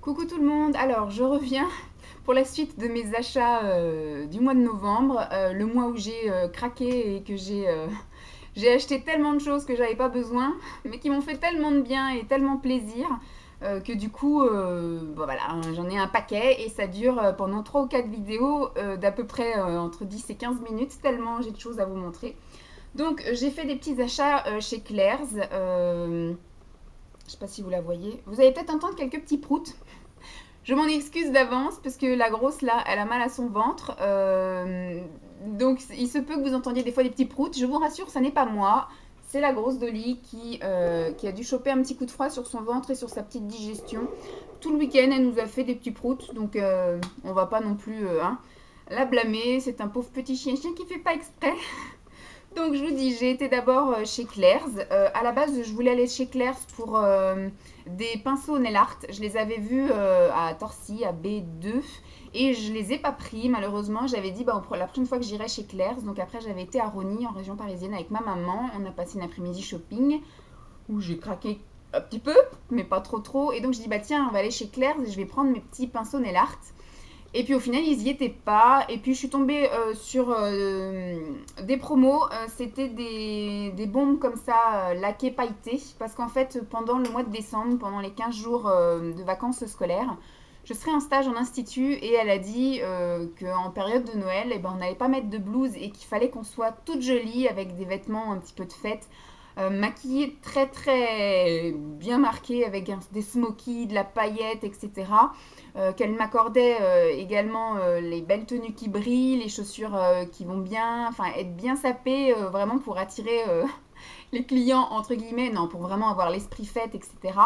Coucou tout le monde, alors je reviens pour la suite de mes achats du mois de novembre, le mois où j'ai craqué et que j'ai acheté tellement de choses que j'avais pas besoin, mais qui m'ont fait tellement de bien et tellement plaisir que du coup, bon, voilà, hein, j'en ai un paquet et ça dure pendant 3 ou 4 vidéos d'à peu près entre 10 et 15 minutes, tellement j'ai de choses à vous montrer. Donc j'ai fait des petits achats chez Claire's, je sais pas si vous la voyez, vous allez peut-être entendre quelques petits proutes. Je m'en excuse d'avance parce que la grosse là, elle a mal à son ventre. Donc il se peut que vous entendiez des fois des petits proutes. Je vous rassure, ça n'est pas moi. C'est la grosse Dolly qui a dû choper un petit coup de froid sur son ventre et sur sa petite digestion. Tout le week-end, elle nous a fait des petits proutes. Donc on va pas non plus la blâmer. C'est un pauvre petit chien qui fait pas exprès. Donc je vous dis, j'ai été d'abord chez Claire's. À la base, je voulais aller chez Claire's pour des pinceaux nail art. Je les avais vus à Torcy, à B2, et je les ai pas pris malheureusement. J'avais dit bah, la prochaine fois que j'irai chez Claire's. Donc après, j'avais été à Rosny, en région parisienne, avec ma maman. On a passé une après-midi shopping où j'ai craqué un petit peu, mais pas trop trop. Et donc je dis bah tiens, on va aller chez Claire's et je vais prendre mes petits pinceaux nail art. Et puis au final, ils y étaient pas. Et puis je suis tombée sur des promos. C'était des bombes comme ça, laquées pailletées. Parce qu'en fait, pendant le mois de décembre, pendant les 15 jours de vacances scolaires, je serai en stage en institut. Et elle a dit qu'en période de Noël, eh ben, on n'allait pas mettre de blouse et qu'il fallait qu'on soit toute jolie avec des vêtements un petit peu de fête. Maquillée très très bien marquée avec des smokies, de la paillette, etc. Qu'elle m'accordait également les belles tenues qui brillent, les chaussures qui vont bien, enfin être bien sapée vraiment pour attirer les clients entre guillemets, non, pour vraiment avoir l'esprit fête, etc.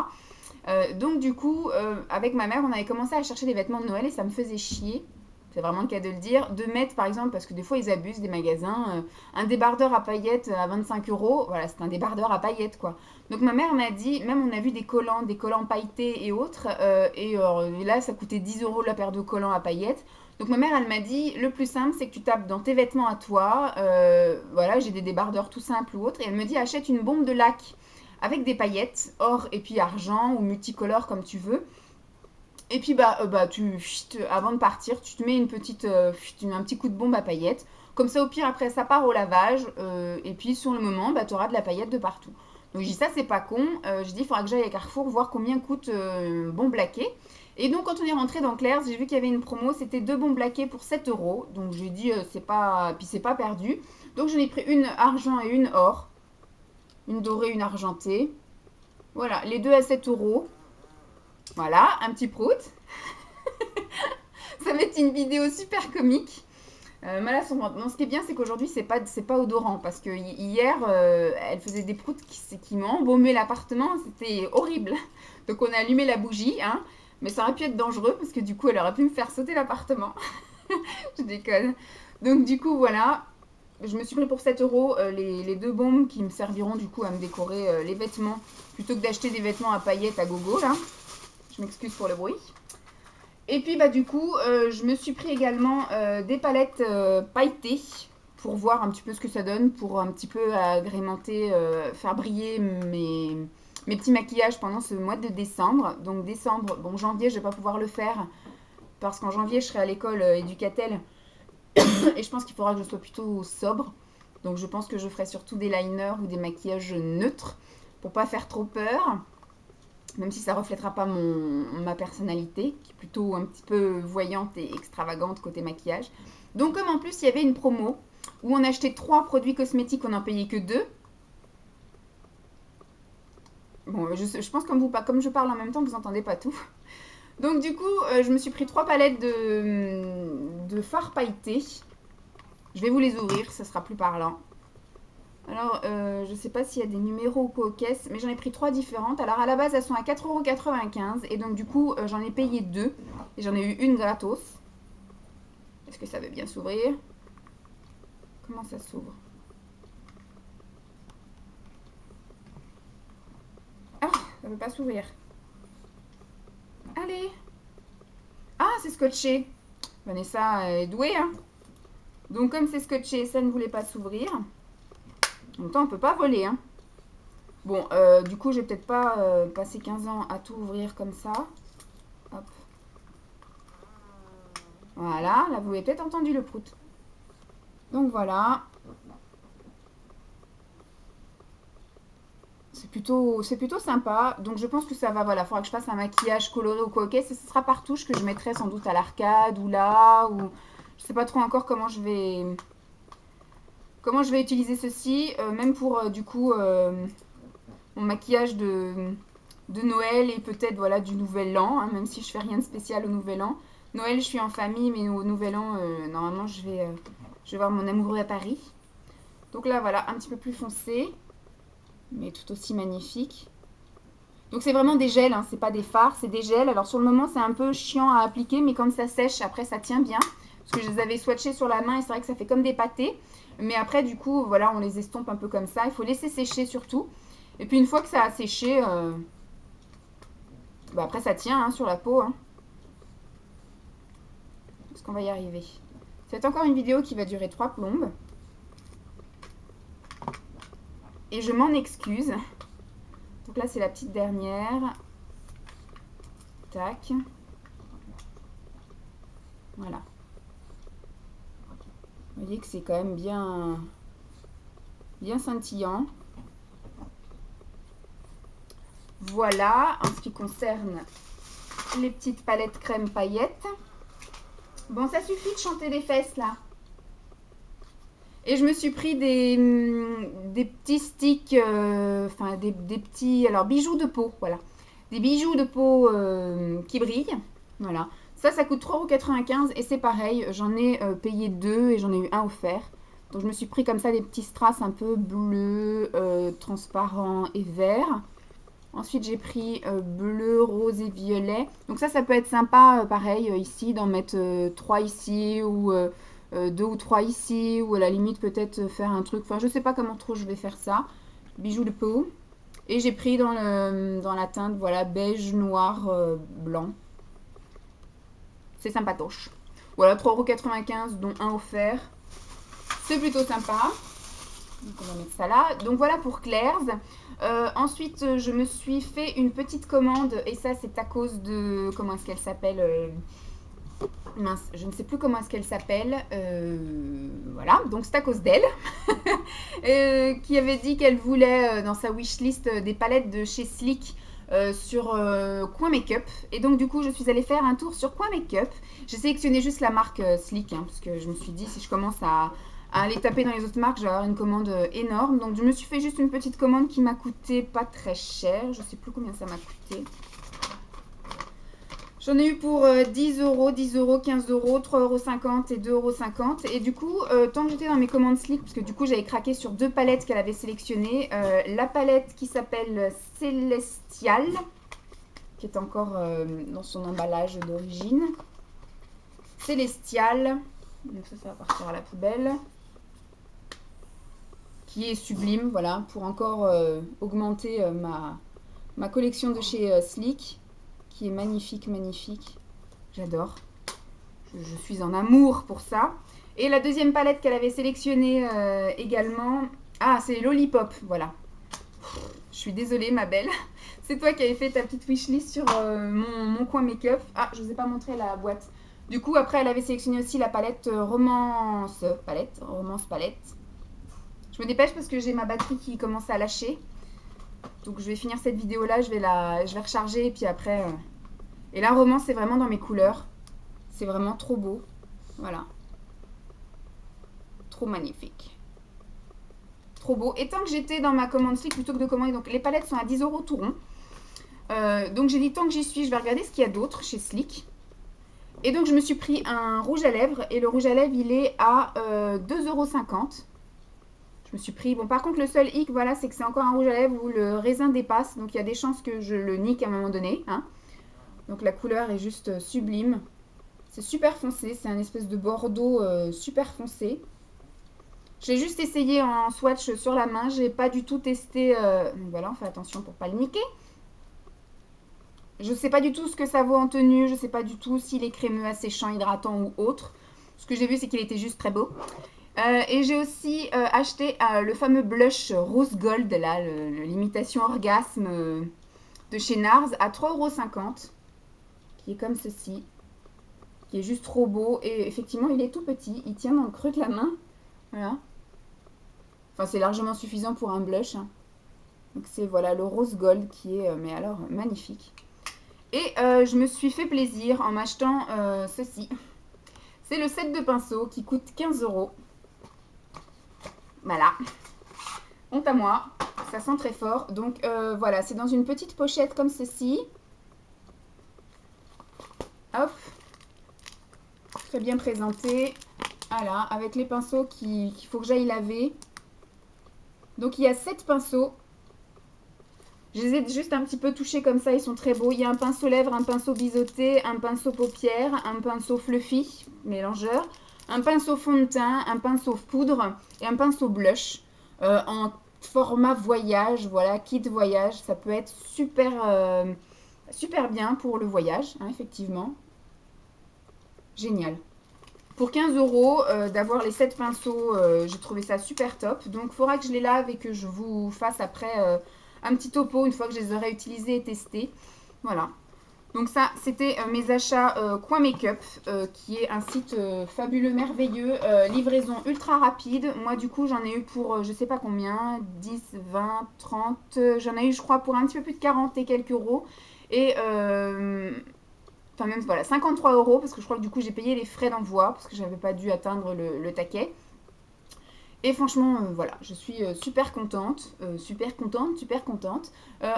Donc du coup, avec ma mère, on avait commencé à chercher des vêtements de Noël et ça me faisait chier. C'est vraiment le cas de le dire, de mettre par exemple, parce que des fois ils abusent des magasins, un débardeur à paillettes à 25 euros, voilà, c'est un débardeur à paillettes quoi. Donc ma mère m'a dit, même on a vu des collants pailletés et autres, et là ça coûtait 10 euros la paire de collants à paillettes. Donc ma mère elle m'a dit, le plus simple c'est que tu tapes dans tes vêtements à toi, voilà, j'ai des débardeurs tout simples ou autres, et elle me dit achète une bombe de lac avec des paillettes, or et puis argent ou multicolore comme tu veux. Et puis avant de partir, tu te mets tu mets un petit coup de bombe à paillettes. Comme ça, au pire, après, ça part au lavage. Et puis, sur le moment, bah, tu auras de la paillette de partout. Donc, je dis ça, c'est pas con. Je dis, il faudra que j'aille à Carrefour voir combien coûte bon blaqué. Et donc, quand on est rentré dans Claire's, j'ai vu qu'il y avait une promo. C'était deux bons blaqués pour 7 euros. Donc, j'ai dit, c'est pas. Puis, c'est pas perdu. Donc, j'en ai pris une argent et une or. Une dorée, une argentée. Voilà, les deux à 7 euros. Voilà, un petit prout. Ça va être une vidéo super comique. Mala son ventre. Non, ce qui est bien, c'est qu'aujourd'hui, c'est pas odorant. Parce que hier, elle faisait des proutes qui m'ont embaumé l'appartement. C'était horrible. Donc, on a allumé la bougie. Hein, mais ça aurait pu être dangereux parce que du coup, elle aurait pu me faire sauter l'appartement. Je déconne. Donc, du coup, voilà. Je me suis pris pour 7 euros les deux bombes qui me serviront du coup à me décorer les vêtements plutôt que d'acheter des vêtements à paillettes à gogo là. Je m'excuse pour le bruit. Et puis bah du coup, je me suis pris également des palettes pailletées pour voir un petit peu ce que ça donne, pour un petit peu agrémenter, faire briller mes petits maquillages pendant ce mois de décembre. Donc décembre, bon janvier je vais pas pouvoir le faire parce qu'en janvier je serai à l'école Educatel et je pense qu'il faudra que je sois plutôt sobre. Donc je pense que je ferai surtout des liners ou des maquillages neutres pour pas faire trop peur, même si ça reflètera pas ma personnalité, qui est plutôt un petit peu voyante et extravagante côté maquillage. Donc comme en plus il y avait une promo où on achetait 3 produits cosmétiques, on n'en payait que 2. Bon, je pense que comme je parle en même temps, vous n'entendez pas tout. Donc du coup, je me suis pris 3 palettes de fard pailleté. Je vais vous les ouvrir, ça sera plus parlant. Alors, je sais pas s'il y a des numéros ou quoi aux caisses, mais j'en ai pris 3 différentes. Alors, à la base, elles sont à 4,95 € et donc, du coup, j'en ai payé 2 et j'en ai eu une gratos. Est-ce que ça veut bien s'ouvrir? Comment ça s'ouvre? Ah, ça veut pas s'ouvrir. Allez! Ah, c'est scotché. Vanessa est douée, hein. Donc, comme c'est scotché, ça ne voulait pas s'ouvrir. En même temps, on peut pas voler, hein. Bon, du coup, je vais peut-être pas passer 15 ans à tout ouvrir comme ça. Hop. Voilà, là vous avez peut-être entendu le prout. Donc voilà. C'est plutôt sympa. Donc je pense que ça va, voilà, il faudra que je fasse un maquillage coloré ou quoi. Ok, ce sera par touche que je mettrai sans doute à l'arcade ou là. Ou je sais pas trop encore comment je vais utiliser ceci. Même pour du coup mon maquillage de Noël et peut-être voilà du Nouvel An. Hein, même si je fais rien de spécial au Nouvel An. Noël, je suis en famille, mais au Nouvel An, normalement, je vais voir mon amoureux à Paris. Donc là, voilà, un petit peu plus foncé, mais tout aussi magnifique. Donc c'est vraiment des gels, hein, c'est pas des fards, c'est des gels. Alors sur le moment, c'est un peu chiant à appliquer, mais quand ça sèche, après, ça tient bien. Parce que je les avais swatchés sur la main et c'est vrai que ça fait comme des pâtés. Mais après, du coup, voilà, on les estompe un peu comme ça. Il faut laisser sécher surtout. Et puis une fois que ça a séché, bah après, ça tient hein, sur la peau. Hein. Parce qu'on va y arriver. C'est encore une vidéo qui va durer 3 plombes. Et je m'en excuse. Donc là, c'est la petite dernière. Tac. Voilà. Vous voyez que c'est quand même bien scintillant. Voilà, en ce qui concerne les petites palettes crème paillettes. Bon, ça suffit de chanter les fesses, là. Et je me suis pris des petits sticks, enfin des petits, alors bijoux de peau, voilà. Des bijoux de peau qui brillent, voilà. Ça coûte 3,95 € et c'est pareil, j'en ai payé 2 et j'en ai eu un offert. Donc je me suis pris comme ça des petits strass un peu bleus, transparents et verts. Ensuite j'ai pris bleu, rose et violet. Donc ça peut être sympa, pareil, ici, d'en mettre 3 ici ou 2 ou 3 ici, ou à la limite peut-être faire un truc, enfin je sais pas comment trop je vais faire ça. Bijoux de peau. Et j'ai pris dans la teinte, voilà, beige, noir, blanc. C'est sympatoche. Voilà, 3,95 € dont un offert. C'est plutôt sympa. Donc on va mettre ça là. Donc voilà pour Claire's. Ensuite, je me suis fait une petite commande. Et ça, c'est à cause de... Comment est-ce qu'elle s'appelle mince, je ne sais plus comment est-ce qu'elle s'appelle. Voilà, donc c'est à cause d'elle. Qui avait dit qu'elle voulait, dans sa wishlist, des palettes de chez Sleek. Sur Coin Makeup et donc du coup je suis allée faire un tour sur Coin Makeup. J'ai sélectionné juste la marque Sleek hein, parce que je me suis dit si je commence à aller taper dans les autres marques je vais avoir une commande énorme, donc je me suis fait juste une petite commande qui m'a coûté pas très cher, je sais plus combien ça m'a coûté. J'en ai eu pour 10 €, 10 €, 15 €, 3,50 € et 2,50 € et du coup tant que j'étais dans mes commandes Sleek, parce que du coup j'avais craqué sur 2 palettes qu'elle avait sélectionnées, la palette qui s'appelle Celestial, qui est encore dans son emballage d'origine. Celestial, donc ça va partir à la poubelle, qui est sublime, voilà, pour encore augmenter ma collection de chez Sleek, qui est magnifique, magnifique. J'adore. Je suis en amour pour ça. Et la deuxième palette qu'elle avait sélectionnée également, ah, c'est Lollipop, voilà. Je suis désolée, ma belle. C'est toi qui avais fait ta petite wishlist sur mon coin make-up. Ah, je vous ai pas montré la boîte. Du coup, après, elle avait sélectionné aussi la palette Romance Palette. Je me dépêche parce que j'ai ma batterie qui commence à lâcher. Donc, je vais finir cette vidéo-là. Je vais recharger et puis après... Et là, Romance, c'est vraiment dans mes couleurs. C'est vraiment trop beau. Voilà. Trop magnifique. Trop beau. Et tant que j'étais dans ma commande Sleek, plutôt que de commander... Donc, les palettes sont à 10 € tout rond. Donc, j'ai dit, tant que j'y suis, je vais regarder ce qu'il y a d'autre chez Sleek. Et donc, je me suis pris un rouge à lèvres. Et le rouge à lèvres, il est à 2,50 €. Je me suis pris... Bon, par contre, le seul hic, voilà, c'est que c'est encore un rouge à lèvres où le raisin dépasse. Donc, il y a des chances que je le nique à un moment donné. Hein. Donc, la couleur est juste sublime. C'est super foncé. C'est un espèce de bordeaux super foncé. J'ai juste essayé en swatch sur la main. J'ai pas du tout testé... Donc, voilà, on fait attention pour pas le niquer. Je sais pas du tout ce que ça vaut en tenue. Je sais pas du tout s'il est crémeux, asséchant, hydratant ou autre. Ce que j'ai vu, c'est qu'il était juste très beau. Et j'ai aussi acheté le fameux blush rose gold, là, l'imitation orgasme de chez NARS, à 3,50 €, qui est comme ceci, qui est juste trop beau. Et effectivement, il est tout petit, il tient dans le creux de la main. Voilà. Enfin, c'est largement suffisant pour un blush. Hein. Donc c'est voilà le rose gold qui est, mais alors, magnifique. Et je me suis fait plaisir en m'achetant ceci. C'est le set de pinceaux qui coûte 15 €. Voilà. Honte à moi. Ça sent très fort. Donc voilà, c'est dans une petite pochette comme ceci. Hop. Très bien présenté. Voilà, avec les pinceaux qu'il faut que j'aille laver. Donc il y a 7 pinceaux. Je les ai juste un petit peu touchés comme ça, ils sont très beaux. Il y a un pinceau lèvres, un pinceau biseauté, un pinceau paupières, un pinceau fluffy, mélangeur, un pinceau fond de teint, un pinceau poudre et un pinceau blush en format voyage, voilà, kit voyage. Ça peut être super, super bien pour le voyage, hein, effectivement. Génial. Pour 15 € d'avoir les 7 pinceaux, j'ai trouvé ça super top. Donc, il faudra que je les lave et que je vous fasse après un petit topo une fois que je les aurai utilisés et testés. Voilà. Donc ça, c'était mes achats Coin Make-up, qui est un site fabuleux, merveilleux, livraison ultra rapide. Moi, du coup, j'en ai eu pour je sais pas combien, 10, 20, 30, j'en ai eu, je crois, pour un petit peu plus de 40 et quelques euros. Et enfin même voilà 53 € parce que je crois que du coup j'ai payé les frais d'envoi parce que j'avais pas dû atteindre le taquet. Et franchement voilà, je suis super contente, super contente, super contente.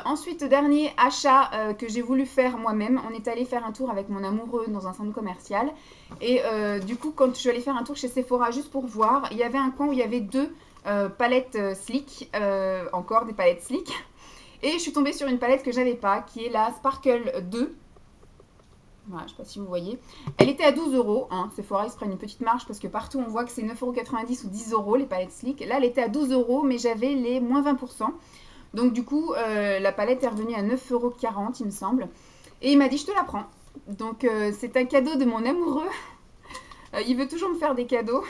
Ensuite, dernier achat que j'ai voulu faire moi-même, on est allé faire un tour avec mon amoureux dans un centre commercial. Et du coup quand je suis allée faire un tour chez Sephora juste pour voir, il y avait un coin où il y avait deux palettes Slick, encore des palettes Slick. Et je suis tombée sur une palette que j'avais pas, qui est la Sparkle 2. Voilà, je ne sais pas si vous voyez. Elle était à 12 €. Hein. Sephora, ils se prennent une petite marge parce que partout, on voit que c'est 9,90 € ou 10 € les palettes Slick. Là, elle était à 12 €, mais j'avais les moins 20%. Donc, du coup, la palette est revenue à 9,40 €, il me semble. Et il m'a dit, je te la prends. Donc, c'est un cadeau de mon amoureux. Il veut toujours me faire des cadeaux.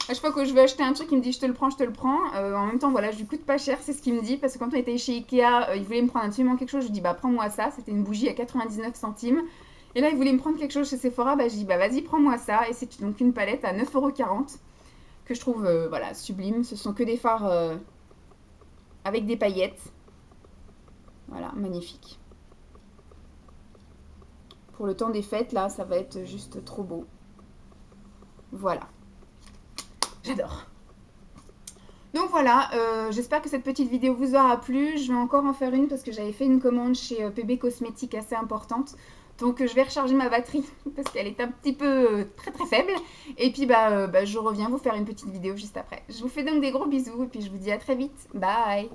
À chaque fois que je veux acheter un truc, il me dit, je te le prends, je te le prends. En même temps, voilà, je lui coûte pas cher, c'est ce qu'il me dit. Parce que quand on était chez Ikea, il voulait me prendre absolument quelque chose. Je lui dis, bah, prends-moi ça. C'était une bougie à 99 centimes. Et là, il voulait me prendre quelque chose chez Sephora. Bah, je dis, bah, vas-y, prends-moi ça. Et c'est donc une palette à 9,40 € que je trouve voilà, sublime. Ce sont que des fards avec des paillettes. Voilà, magnifique. Pour le temps des fêtes, là, ça va être juste trop beau. Voilà. J'adore. Donc voilà, j'espère que cette petite vidéo vous aura plu. Je vais encore en faire une parce que j'avais fait une commande chez PB Cosmétiques assez importante. Donc je vais recharger ma batterie parce qu'elle est un petit peu très très faible. Et puis je reviens vous faire une petite vidéo juste après. Je vous fais donc des gros bisous et puis je vous dis à très vite. Bye!